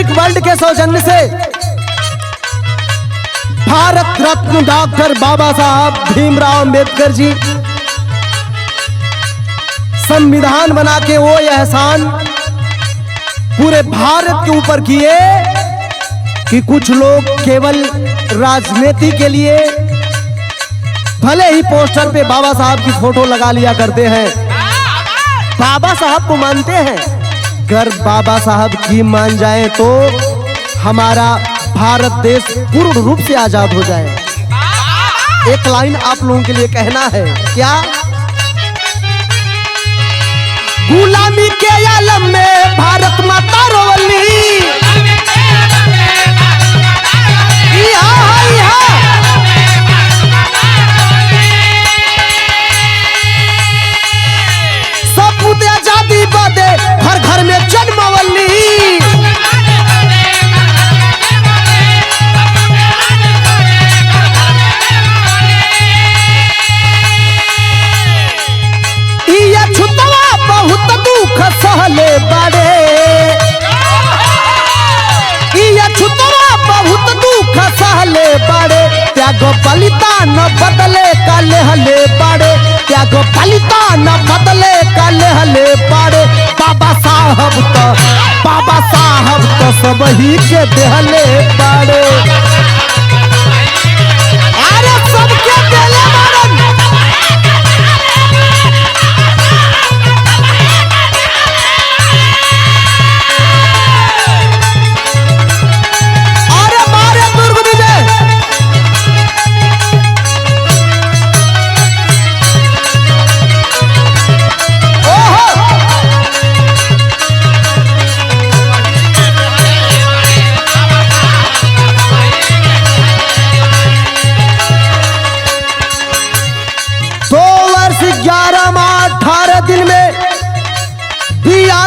Music world के सौजन्य से भारत रत्न डॉक्टर बाबा साहब भीमराव अंबेडकर जी संविधान बना के वो एहसान पूरे भारत के ऊपर किए कि कुछ लोग केवल राजनीति के लिए भले ही पोस्टर पे बाबा साहब की फोटो लगा लिया करते हैं, बाबा साहब को मानते हैं। अगर बाबा साहब की मान जाए तो हमारा भारत देश पूर्ण रूप से आजाद हो जाए। एक लाइन आप लोगों के लिए कहना है, क्या? गुलामी के आलम में भारत माता रोवली, सपूत आजादी बदे घर घर में जन्मवली। बहुत दुख सहले बड़े, बहुत दुख सहले बड़े, त्याग बलिदान बदले का लेहले बड़े, त्याग बलिदान बदले का लेहले बड़े। बाबा साहब तो सब ही के देहले बड़े, अरे सबके देले बड़े।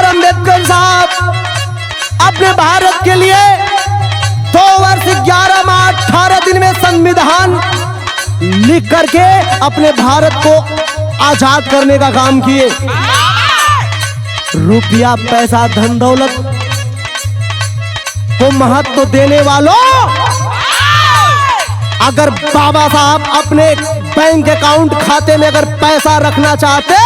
अम्बेडकर साहब अपने भारत के लिए 2 वर्ष 11 माह 18 दिन में संविधान लिख करके अपने भारत को आजाद करने का काम किए। रुपया पैसा धन दौलत को महत्व देने वालों, अगर बाबा साहब अपने बैंक अकाउंट खाते में अगर पैसा रखना चाहते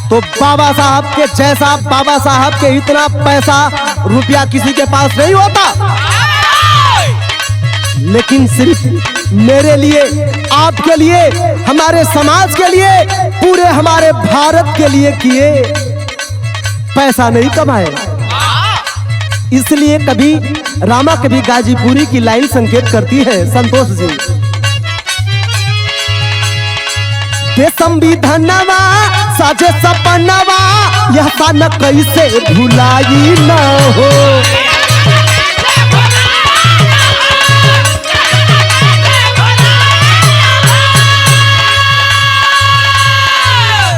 तो बाबा साहब के जैसा, बाबा साहब के इतना पैसा रुपया किसी के पास नहीं होता। लेकिन सिर्फ मेरे लिए, आपके लिए, हमारे समाज के लिए, पूरे हमारे भारत के लिए किए, पैसा नहीं कमाए। इसलिए कभी रामा कभी गाजीपुरी की लाइन संकेत करती है संतोष जी, संविधानवा साजे सपनवा यह सन कैसे भुलाई न हो।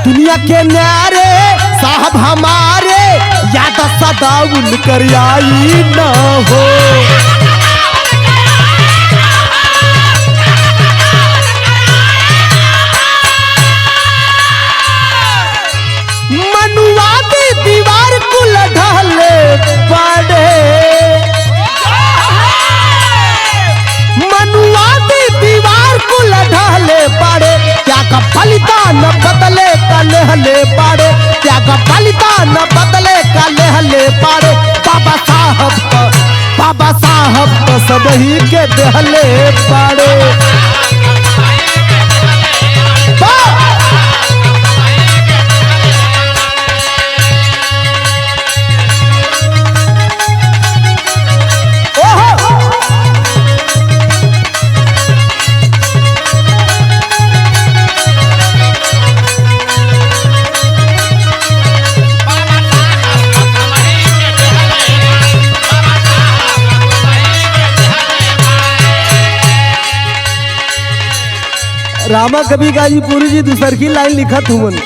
दुनिया के न्यारे साहब हमारे याद सदा उनकर आई न हो। मनुवादी दीवार कुल ढहले बड़े, मनुवादी दीवार कुल ढहले बड़े, त्याग बलिदान बदले का लेहले बड़े, त्याग बलिदान बदले का लेहले बड़े। बाबा साहब तो सब ही के देहले बड़े। रामा कभी गाजीपुरी जी दूसर की लाइन लिखत हुवन,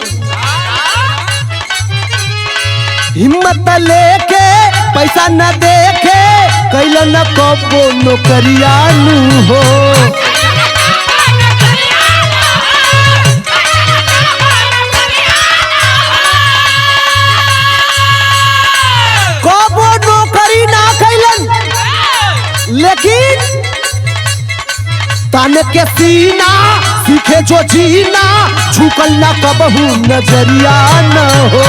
हिम्मत लेके पैसा न देखे कैला न कबो नौकरिया नू हो। कबो नौकरी ना लेकिन तान के सीना सीखे जो जीना, झुकल ना कबहू नजरिया न हो।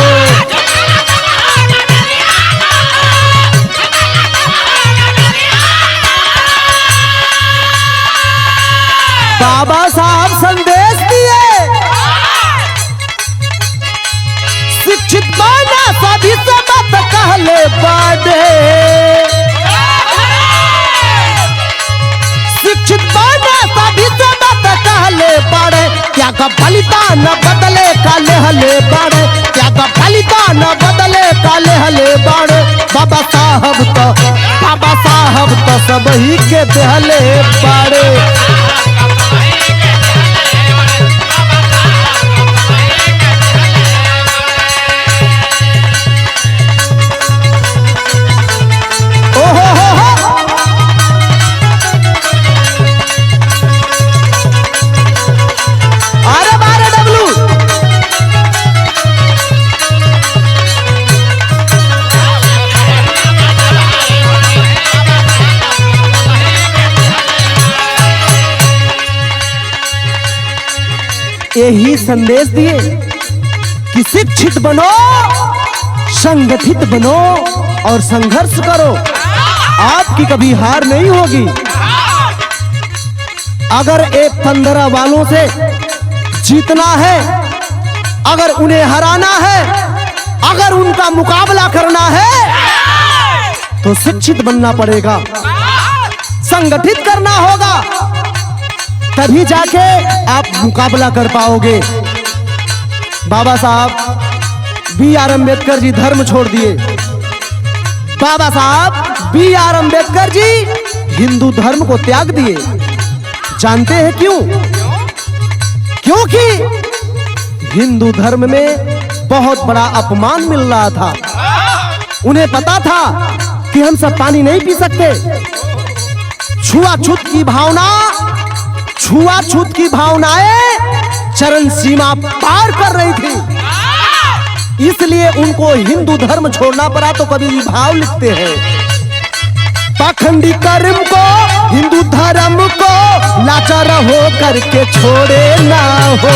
बाबा साहब संदेश दिए, शिक्षित बना सभी से मत कहले बाड़े, शिक्षित बना सभी से मत कहले बाड़े, क्या का बलिदान बदले काले हले बाड़े, क्या का बलिदान बदले काले हले बाड़े। बाबा साहब तो सब ही के देहले बाड़े। यही संदेश दिए कि शिक्षित बनो, संगठित बनो और संघर्ष करो, आपकी कभी हार नहीं होगी। अगर F-15 वालों से जीतना है, अगर उन्हें हराना है, अगर उनका मुकाबला करना है तो शिक्षित बनना पड़ेगा, संगठित करना होगा, तभी जाके आप मुकाबला कर पाओगे। बाबा साहब B.R. अम्बेडकर जी धर्म छोड़ दिए। बाबा साहब B.R. अम्बेडकर जी हिंदू धर्म को त्याग दिए। जानते हैं क्यों? क्योंकि हिंदू धर्म में बहुत बड़ा अपमान मिल रहा था। उन्हें पता था कि हम सब पानी नहीं पी सकते। छुआछूत की भावनाएं चरम सीमा पार कर रही थी, इसलिए उनको हिंदू धर्म छोड़ना पड़ा। तो कभी भी भाव लिखते हैं, पाखंडी कर्म को हिंदू धर्म को लाचार हो करके छोड़े ना हो।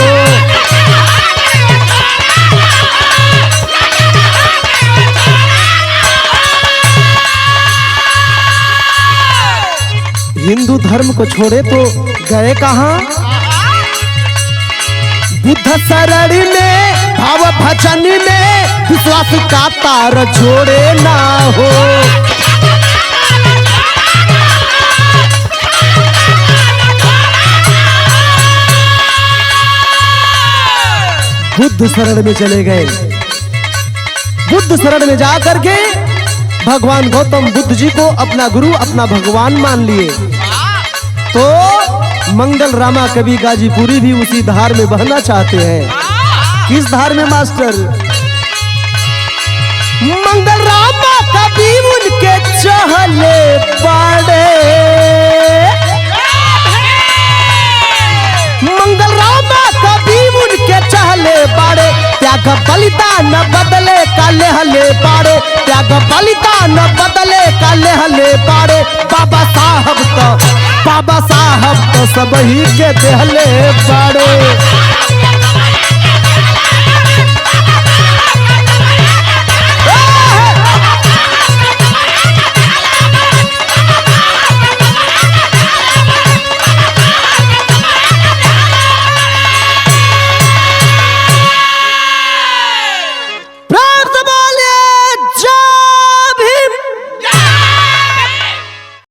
हिंदू धर्म को छोड़े तो गए कहां? बुद्ध शरण में, भाव भजन में विश्वास का तार छोड़े ना हो। बुद्ध शरण में चले गए। बुद्ध शरण में जाकर के भगवान गौतम बुद्ध जी को अपना गुरु, अपना भगवान मान लिए। तो मंगल रामा कवि गाजीपुरी भी उसी धार में बहना चाहते हैं। किस धार में मास्टर? मंगल रामा कवि उनके चहले बाड़े, मंगल रामा कवि उनके चहले बाड़े, त्याग बलिदान बदले काले हले बाड़े, त्याग बलिदान बदले काले हले बाड़े। बाबा साहब तो सब ही के देहले बाड़े।